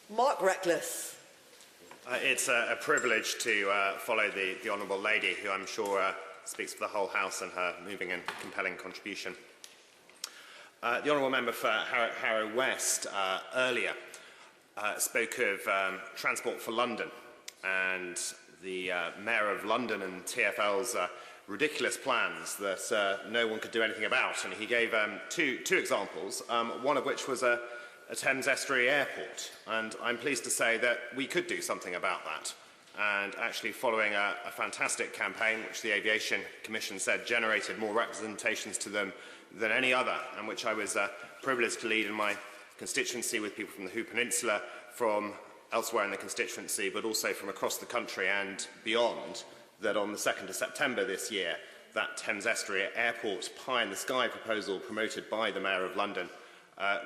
Mark Reckless. It's a privilege to follow the Honourable Lady, who I'm sure speaks for the whole House in her moving and compelling contribution. The Honourable Member for Harrow West earlier spoke of Transport for London and the Mayor of London and TfL's ridiculous plans that no one could do anything about. And he gave two examples, one of which was a Thames Estuary airport. And I'm pleased to say that we could do something about that. And actually, following a fantastic campaign, which the Aviation Commission said generated more representations to them than any other, and which I was privileged to lead in my constituency with people from the Hoo Peninsula, from elsewhere in the constituency, but also from across the country and beyond, that on the 2nd of September this year, that Thames Estuary Airport pie-in-the-sky proposal promoted by the Mayor of London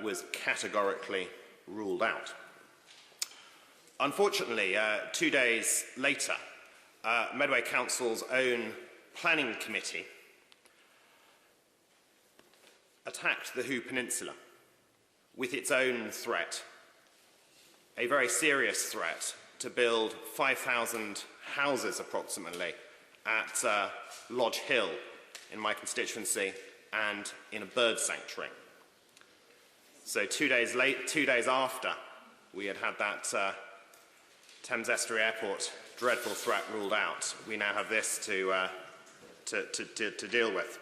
was categorically ruled out. Unfortunately, 2 days later, Medway Council's own planning committee attacked the Hoo Peninsula with its own threat, a very serious threat to build 5,000 houses approximately at Lodge Hill in my constituency and in a bird sanctuary. So 2 days after we had that Thames Estuary Airport dreadful threat ruled out, we now have this to deal with.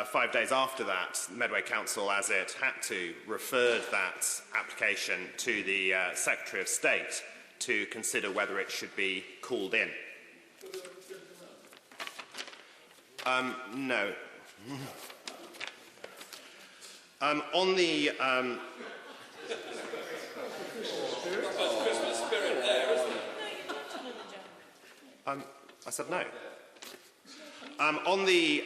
5 days after that, Medway Council, as it had to, referred that application to the Secretary of State to consider whether it should be called in. No. On the I said no. On the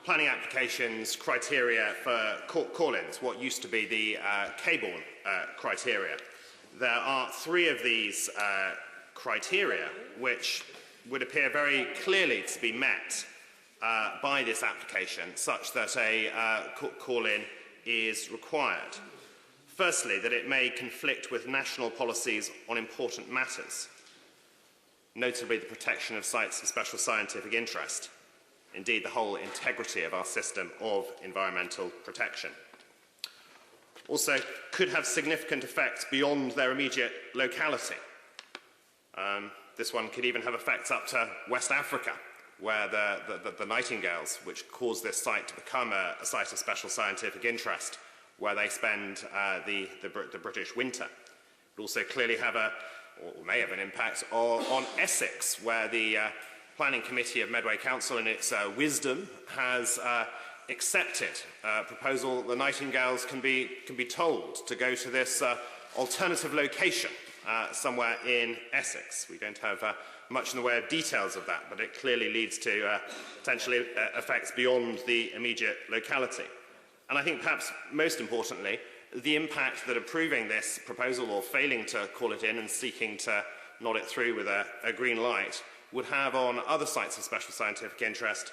planning applications criteria for call-ins, what used to be the Cabourn criteria, there are 3 of these criteria which would appear very clearly to be met by this application, such that a call-in is required. Firstly, that it may conflict with national policies on important matters, notably the protection of sites of special scientific interest, indeed the whole integrity of our system of environmental protection. Also, could have significant effects beyond their immediate locality. This one could even have effects up to West Africa, where the nightingales, which caused this site to become a site of special scientific interest, where they spend the British winter. It would also clearly have or may have an impact on Essex, where the Planning Committee of Medway Council, in its wisdom, has accepted a proposal that the nightingales can be told to go to this alternative location somewhere in Essex. We don't have much in the way of details of that, but it clearly leads to potentially effects beyond the immediate locality. And I think perhaps most importantly, the impact that approving this proposal or failing to call it in and seeking to nod it through with a green light would have on other sites of special scientific interest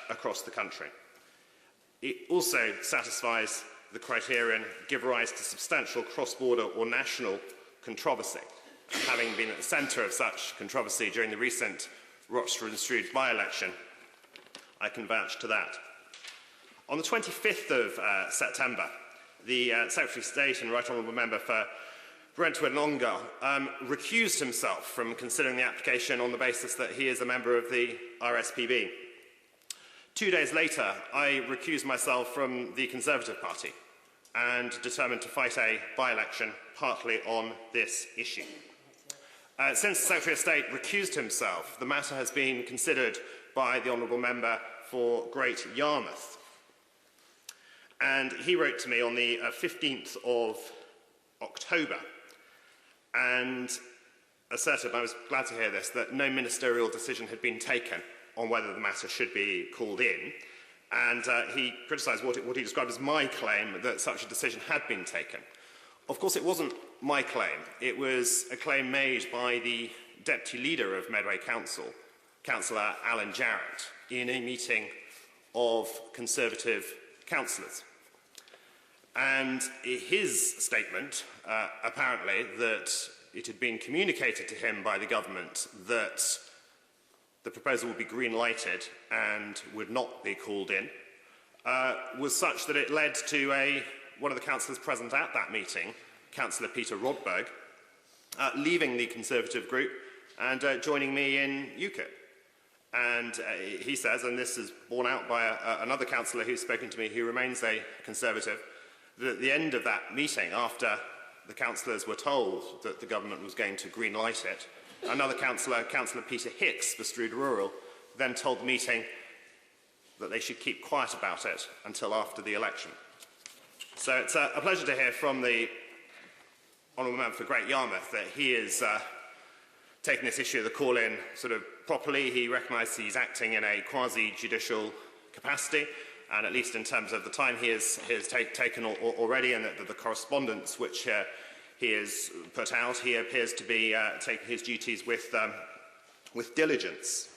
across the country. It also satisfies the criterion give rise to substantial cross-border or national controversy. Having been at the centre of such controversy during the recent Rochester and Stroud by-election, I can vouch to that. On the 25th of September, the Secretary of State and Right Honourable Member for Brentwood and Ongar recused himself from considering the application on the basis that he is a member of the RSPB. 2 days later, I recused myself from the Conservative Party and determined to fight a by-election partly on this issue. Since the Secretary of State recused himself, the matter has been considered by the Honourable Member for Great Yarmouth. And he wrote to me on the 15th of October and asserted, and I was glad to hear this, that no ministerial decision had been taken on whether the matter should be called in. And he criticised what he described as my claim that such a decision had been taken. Of course, it wasn't my claim. It was a claim made by the Deputy Leader of Medway Council, Councillor Alan Jarrett, in a meeting of Conservative councillors. And his statement, apparently, that it had been communicated to him by the government that the proposal would be green-lighted and would not be called in, was such that it led to one of the councillors present at that meeting, Councillor Peter Rodberg, leaving the Conservative group and joining me in UKIP. And he says, and this is borne out by another councillor who's spoken to me who remains a Conservative, that at the end of that meeting, after the councillors were told that the government was going to green-light it, another councillor, Councillor Peter Hicks for Stroud Rural, then told the meeting that they should keep quiet about it until after the election. So it's a pleasure to hear from the Honourable Member for Great Yarmouth that he is taking this issue of the call-in sort of properly. He recognises he's acting in a quasi-judicial capacity, and at least in terms of the time he has taken already, and the correspondence which he has put out, he appears to be taking his duties with diligence.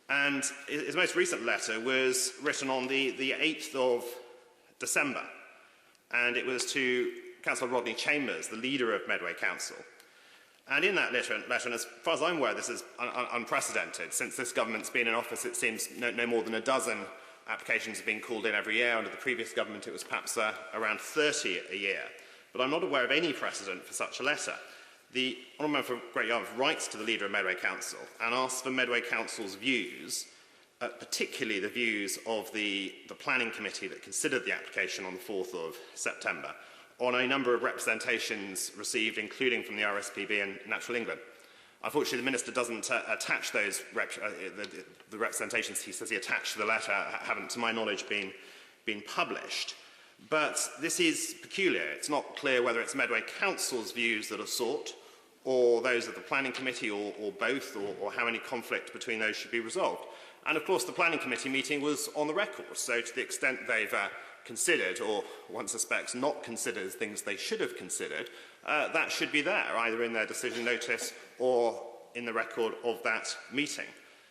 And his most recent letter was written on the 8th of December, and it was to Councillor Rodney Chambers, the leader of Medway Council. And in that letter, and as far as I'm aware, this is unprecedented. Since this government's been in office, it seems no more than a dozen applications have been called in every year. Under the previous government, it was perhaps around 30 a year. But I'm not aware of any precedent for such a letter. The Honourable Member for Great Yarmouth writes to the leader of Medway Council and asks for Medway Council's views, particularly the views of the planning committee that considered the application on the 4th of September, on a number of representations received, including from the RSPB and Natural England. Unfortunately, the Minister doesn't attach those the representations he says he attached to the letter haven't, to my knowledge, been published. But this is peculiar. It's not clear whether it's Medway Council's views that are sought, or those of the Planning Committee, or both, or how any conflict between those should be resolved. And of course, the Planning Committee meeting was on the record, so to the extent they've considered, or one suspects not considered, things they should have considered, that should be there, either in their decision notice or in the record of that meeting.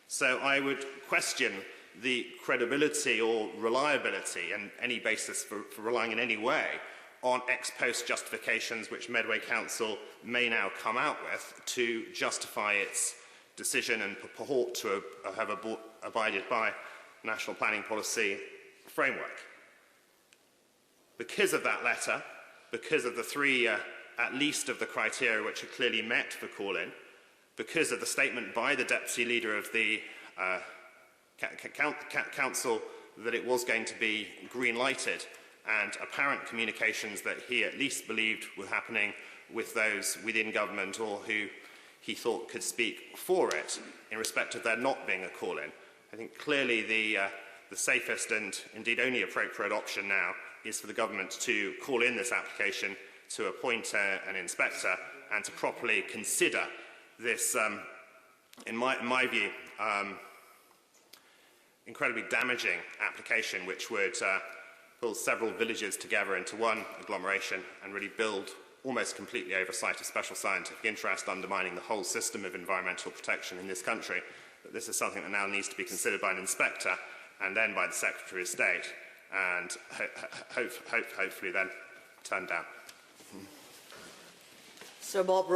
So I would question the credibility or reliability and any basis for relying in any way on ex-post justifications which Medway Council may now come out with to justify its decision and purport to have abided by national planning policy framework. Because of that letter, because of the three, at least, of the criteria which are clearly met for call-in, because of the statement by the Deputy Leader of the Council that it was going to be green-lighted, and apparent communications that he at least believed were happening with those within government or who he thought could speak for it in respect of there not being a call-in, I think clearly the safest and indeed only appropriate option now is for the government to call in this application, to appoint an inspector, and to properly consider this, in my view, incredibly damaging application which would pull several villages together into one agglomeration and really build almost completely over site of special scientific interest, undermining the whole system of environmental protection in this country. But this is something that now needs to be considered by an inspector and then by the Secretary of State, and hopefully then turned down. Sir Bob